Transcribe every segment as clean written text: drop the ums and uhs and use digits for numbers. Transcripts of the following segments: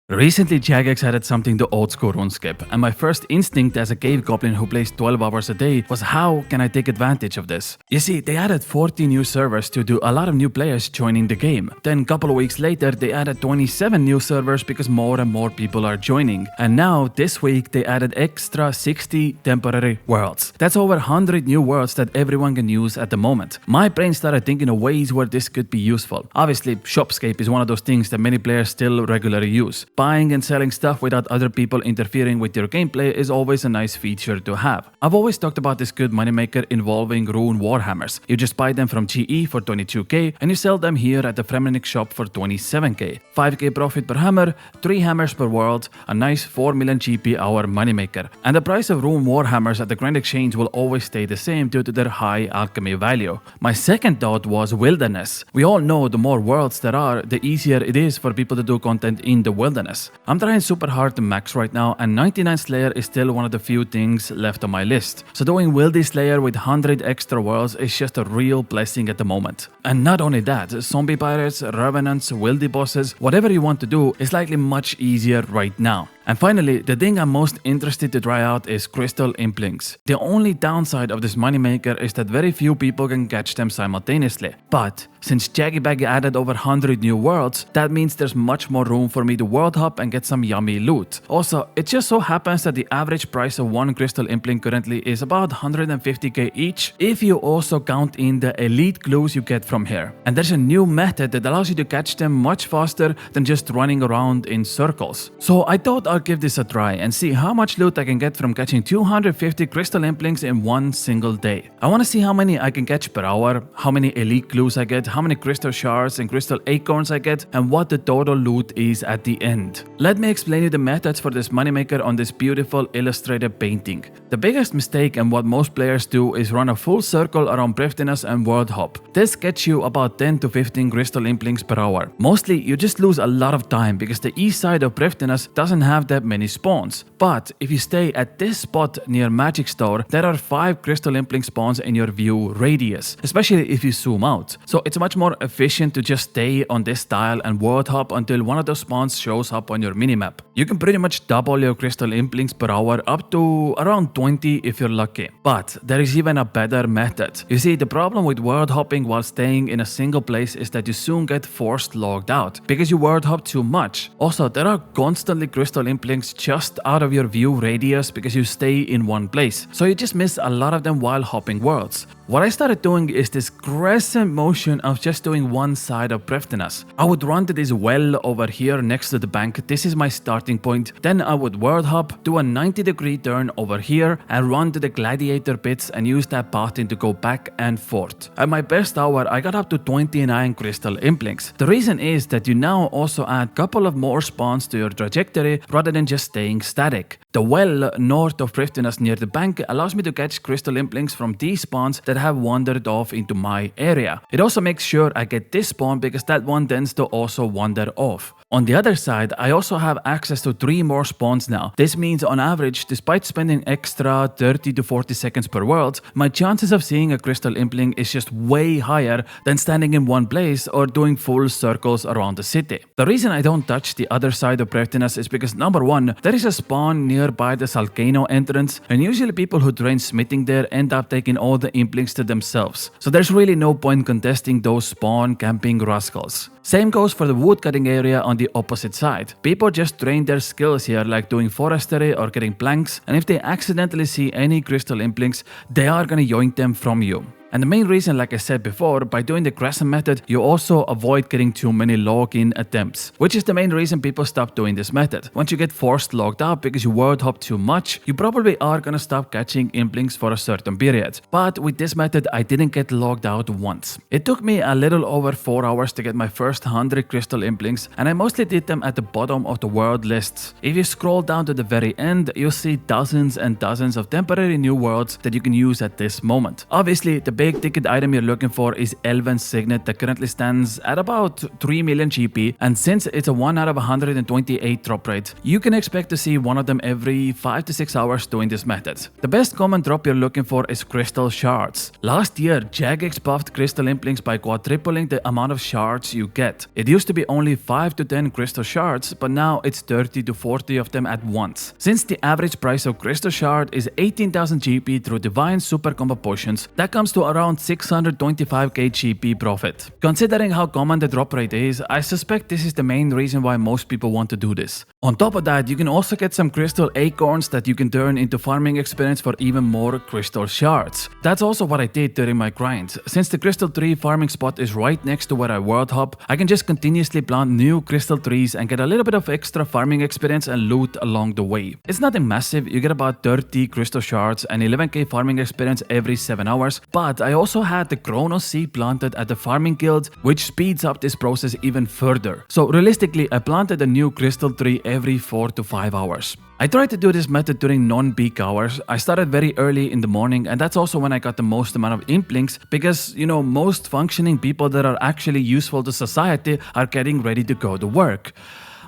Recently, Jagex added something to Oldschool Runescape, and my first instinct as a cave goblin who plays 12 hours a day was how can I take advantage of this? You see, they added 40 new servers to do a lot of new players joining the game. Then a couple of weeks later, they added 27 new servers because more and more people are joining. And now, this week, they added extra 60 temporary worlds. That's over 100 new worlds that everyone can use at the moment. My brain started thinking of ways where this could be useful. Obviously, Shopscape is one of those things that many players still regularly use. Buying and selling stuff without other people interfering with your gameplay is always a nice feature to have. I've always talked about this good moneymaker involving Rune warhammers. You just buy them from GE for 22k and you sell them here at the Fremenic shop for 27k. 5k profit per hammer, 3 hammers per world, a nice 4 million GP hour moneymaker. And the price of Rune warhammers at the Grand Exchange will always stay the same due to their high alchemy value. My second thought was wilderness. We all know the more worlds there are, the easier it is for people to do content in the wilderness. I'm trying super hard to max right now, and 99 Slayer is still one of the few things left on my list. So doing Wildy Slayer with 100 extra worlds is just a real blessing at the moment. And not only that, zombie pirates, revenants, wildy bosses, whatever you want to do is likely much easier right now. And finally, the thing I'm most interested to try out is Crystal Implings. The only downside of this moneymaker is that very few people can catch them simultaneously. But since Jagex added over 100 new worlds, that means there's much more room for me to world hop and get some yummy loot. Also, it just so happens that the average price of one Crystal Impling currently is about 150k each, if you also count in the elite clues you get from here. And there's a new method that allows you to catch them much faster than just running around in circles. So I thought I'll give this a try and see how much loot I can get from catching 250 Crystal Implings in one single day. I want to see how many I can catch per hour, how many elite clues I get, how many crystal shards and crystal acorns I get, and what the total loot is at the end. Let me explain you the methods for this moneymaker on this beautiful illustrated painting. The biggest mistake and what most players do is run a full circle around Prifddinas and world hop. This gets you about 10 to 15 Crystal Implings per hour. Mostly you just lose a lot of time because the east side of Prifddinas doesn't have that many spawns. But if you stay at this spot near Magic Store, there are 5 Crystal Impling spawns in your view radius, especially if you zoom out. So it's much more efficient to just stay on this tile and world hop until one of those spawns shows up on your minimap. You can pretty much double your Crystal Implings per hour up to around 20 if you're lucky. But there is even a better method. You see, the problem with world hopping while staying in a single place is that you soon get forced logged out because you world hop too much. Also, there are constantly Crystal Implings just out of your view radius because you stay in one place. So you just miss a lot of them while hopping worlds. What I started doing is this crescent motion of just doing one side of Prifddinas. I would run to this well over here next to the bank. This is my starting point. Then I would world hop, do a 90-degree turn over here and run to the gladiator pits and use that pathing to go back and forth. At my best hour, I got up to 29 Crystal Implings. The reason is that you now also add a couple of more spawns to your trajectory rather than just staying static. The well north of Prifddinas near the bank allows me to catch Crystal Implings from these spawns that have wandered off into my area. It also makes sure I get this spawn because that one tends to also wander off. On the other side, I also have access to 3 more spawns now. This means on average, despite spending extra 30 to 40 seconds per world, my chances of seeing a Crystal Impling is just way higher than standing in one place or doing full circles around the city. The reason I don't touch the other side of Prifddinas is because number 1, there is a spawn nearby the Salcano entrance, and usually people who train smithing there end up taking all the Implings to themselves. So there's really no point contesting those spawn camping rascals. Same goes for the woodcutting area on the opposite side. People just train their skills here like doing forestry or getting planks, and if they accidentally see any Crystal Implings, they are gonna yoink them from you. And the main reason, like I said before, by doing the crescent method, you also avoid getting too many log-in attempts, which is the main reason people stop doing this method. Once you get forced logged out because you world hop too much, you probably are gonna stop catching Implings for a certain period. But with this method, I didn't get logged out once. It took me a little over 4 hours to get my first 100 Crystal Implings, and I mostly did them at the bottom of the world lists. If you scroll down to the very end, you'll see dozens and dozens of temporary new worlds that you can use at this moment. Obviously, the big ticket item you're looking for is Elven Signet that currently stands at about 3 million GP, and since it's a 1 out of 128 drop rate, you can expect to see one of them every 5 to 6 hours doing this method. The best common drop you're looking for is Crystal Shards. Last year, Jagex buffed Crystal Implings by quadrupling the amount of shards you get. It used to be only 5 to 10 Crystal Shards, but now it's 30 to 40 of them at once. Since the average price of Crystal Shard is 18,000 GP through Divine Super Combo Potions, that comes to around 625k GP profit. Considering how common the drop rate is, I suspect this is the main reason why most people want to do this. On top of that, you can also get some Crystal Acorns that you can turn into farming experience for even more Crystal Shards. That's also what I did during my grind. Since the Crystal Tree farming spot is right next to where I world hop, I can just continuously plant new Crystal Trees and get a little bit of extra farming experience and loot along the way. It's nothing massive, you get about 30 Crystal Shards and 11k farming experience every 7 hours, but I also had the Chronos seed planted at the farming guild, which speeds up this process even further. So realistically, I planted a new Crystal Tree every 4 to 5 hours. I tried to do this method during non-peak hours. I started very early in the morning, and that's also when I got the most amount of implings because, most functioning people that are actually useful to society are getting ready to go to work.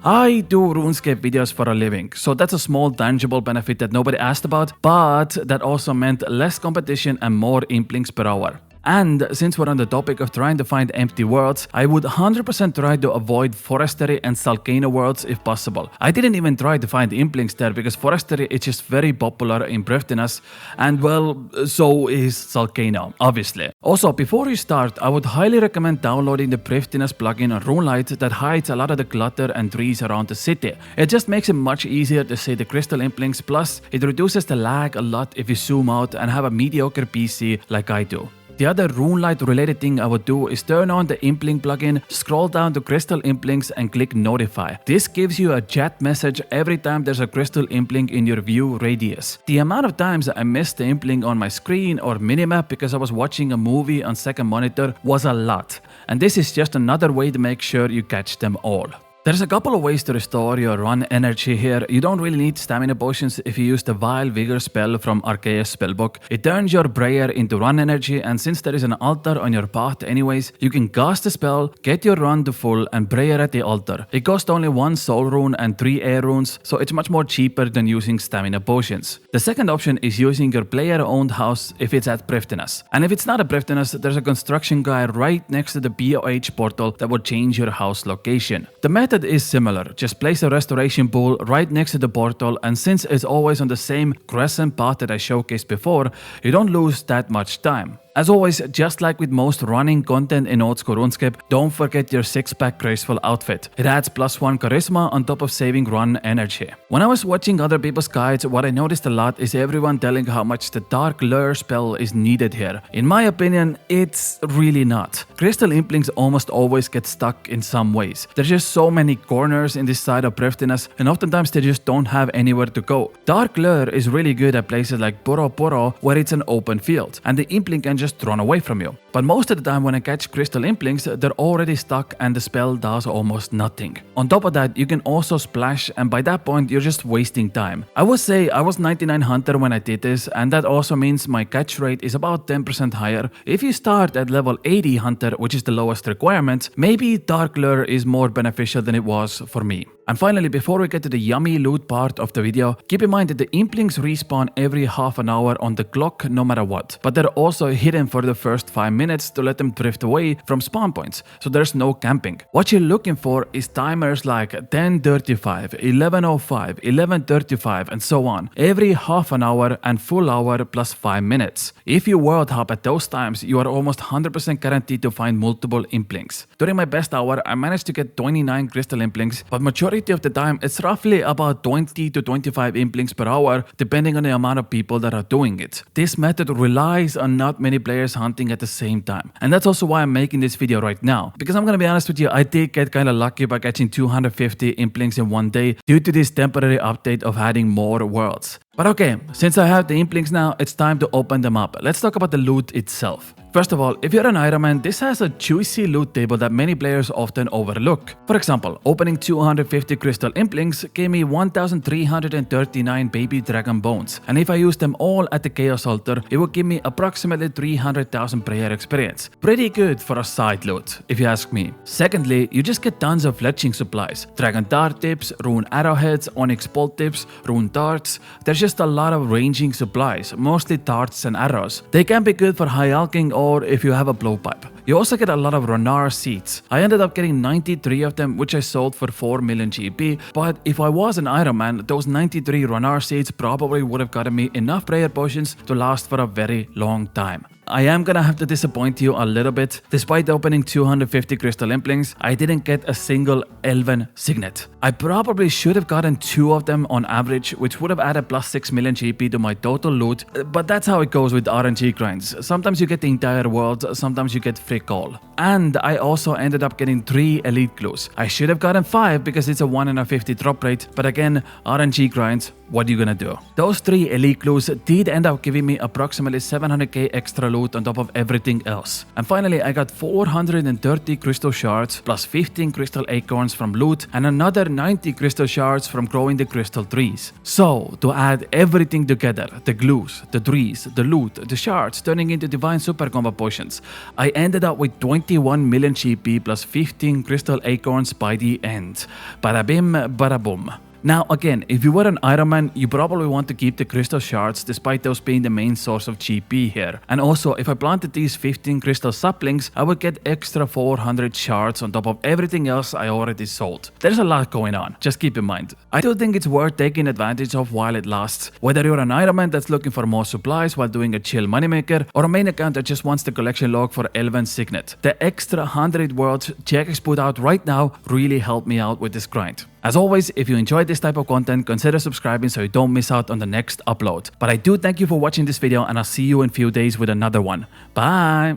I do RuneScape videos for a living, so that's a small tangible benefit that nobody asked about, but that also meant less competition and more implings per hour. And since we're on the topic of trying to find empty worlds, I would 100% try to avoid Forestery and Salcano worlds if possible. I didn't even try to find Implings there because Forestery is just very popular in Prifddinas, and well, so is Salcano, obviously. Also, before you start, I would highly recommend downloading the Prifddinas plugin on RuneLite that hides a lot of the clutter and trees around the city. It just makes it much easier to see the Crystal Implings, plus it reduces the lag a lot if you zoom out and have a mediocre PC like I do. The other RuneLite related thing I would do is turn on the Impling plugin, scroll down to Crystal Implings and click Notify. This gives you a chat message every time there's a Crystal Impling in your view radius. The amount of times I missed the Impling on my screen or minimap because I was watching a movie on second monitor was a lot, and this is just another way to make sure you catch them all. There's a couple of ways to restore your run energy here. You don't really need stamina potions if you use the Vile Vigor spell from Arceus spellbook. It turns your prayer into run energy, and since there is an altar on your path anyways, you can cast the spell, get your run to full and prayer at the altar. It costs only 1 soul rune and 3 air runes, so it's much more cheaper than using stamina potions. The second option is using your player owned house if it's at Prifddinas. And if it's not a Prifddinas, there's a construction guy right next to the BOH portal that will change your house location. The method is similar, just place a restoration pool right next to the portal, and since it's always on the same crescent path that I showcased before, you don't lose that much time. As always, just like with most running content in Oldschool Runescape, don't forget your 6-pack graceful outfit. It adds +1 charisma on top of saving run energy. When I was watching other people's guides, what I noticed a lot is everyone telling how much the Dark Lure spell is needed here. In my opinion, it's really not. Crystal Implings almost always get stuck in some ways. There's just so many corners in this side of Prifddinas, and oftentimes they just don't have anywhere to go. Dark Lure is really good at places like Poro where it's an open field, and the Impling can just run away from you. But most of the time when I catch Crystal Implings, they're already stuck and the spell does almost nothing. On top of that, you can also splash, and by that point you're just wasting time. I would say I was 99 Hunter when I did this, and that also means my catch rate is about 10% higher. If you start at level 80 Hunter, which is the lowest requirement, maybe Dark Lure is more beneficial than it was for me. And finally, before we get to the yummy loot part of the video, keep in mind that the Implings respawn every half an hour on the clock no matter what, but they're also hidden for the first 5 minutes to let them drift away from spawn points, so there's no camping. What you're looking for is timers like 10:35, 11:05, 11:35 and so on, every half an hour and full hour plus 5 minutes. If you world hop at those times, you are almost 100% guaranteed to find multiple Implings. During my best hour, I managed to get 29 Crystal Implings, but majority of the time it's roughly about 20 to 25 Implings per hour depending on the amount of people that are doing it. This method relies on not many players hunting at the same time, and that's also why I'm making this video right now, because I'm gonna be honest with you, I did get kinda lucky by catching 250 Implings in one day due to this temporary update of adding more worlds. But okay, since I have the Implings now, it's time to open them up. Let's talk about the loot itself. First of all, if you're an Iron Man, this has a juicy loot table that many players often overlook. For example, opening 250 Crystal Implings gave me 1339 baby dragon bones, and if I use them all at the Chaos Altar, it would give me approximately 300,000 prayer experience. Pretty good for a side loot, if you ask me. Secondly, you just get tons of fletching supplies. Dragon dart tips, rune arrowheads, onyx bolt tips, rune darts. There's just a lot of ranging supplies, mostly darts and arrows. They can be good for high alching or if you have a blowpipe. You also get a lot of Ronar seeds. I ended up getting 93 of them, which I sold for 4 million GP, but if I was an Iron Man, those 93 Ronar seeds probably would have gotten me enough prayer potions to last for a very long time. I am gonna have to disappoint you a little bit. Despite opening 250 Crystal Implings, I didn't get a single Elven Signet. I probably should have gotten 2 of them on average, which would have added plus 6 million GP to my total loot, but that's how it goes with RNG grinds. Sometimes you get the entire world, sometimes you get frick all. And I also ended up getting 3 elite glues. I should have gotten 5 because it's a 1 in a 50 drop rate, but again, RNG grinds, what are you gonna do? Those 3 elite glues did end up giving me approximately 700k extra loot on top of everything else. And finally, I got 430 crystal shards plus 15 crystal acorns from loot and another 90 crystal shards from growing the crystal trees. So, to add everything together, the glues, the trees, the loot, the shards turning into divine super combo potions, I ended up with 21 million GP plus 15 crystal acorns by the end. Bada bim, bada boom. Now again, if you were an Iron Man, you probably want to keep the crystal shards despite those being the main source of GP here. And also, if I planted these 15 crystal saplings, I would get extra 400 shards on top of everything else I already sold. There's a lot going on, just keep in mind. I do think it's worth taking advantage of while it lasts. Whether you're an Iron Man that's looking for more supplies while doing a chill moneymaker, or a main account that just wants the collection log for Elven Signet. The extra 100 worlds Jagex put out right now really helped me out with this grind. As always, if you enjoyed this type of content, consider subscribing so you don't miss out on the next upload. But I do thank you for watching this video and I'll see you in a few days with another one. Bye!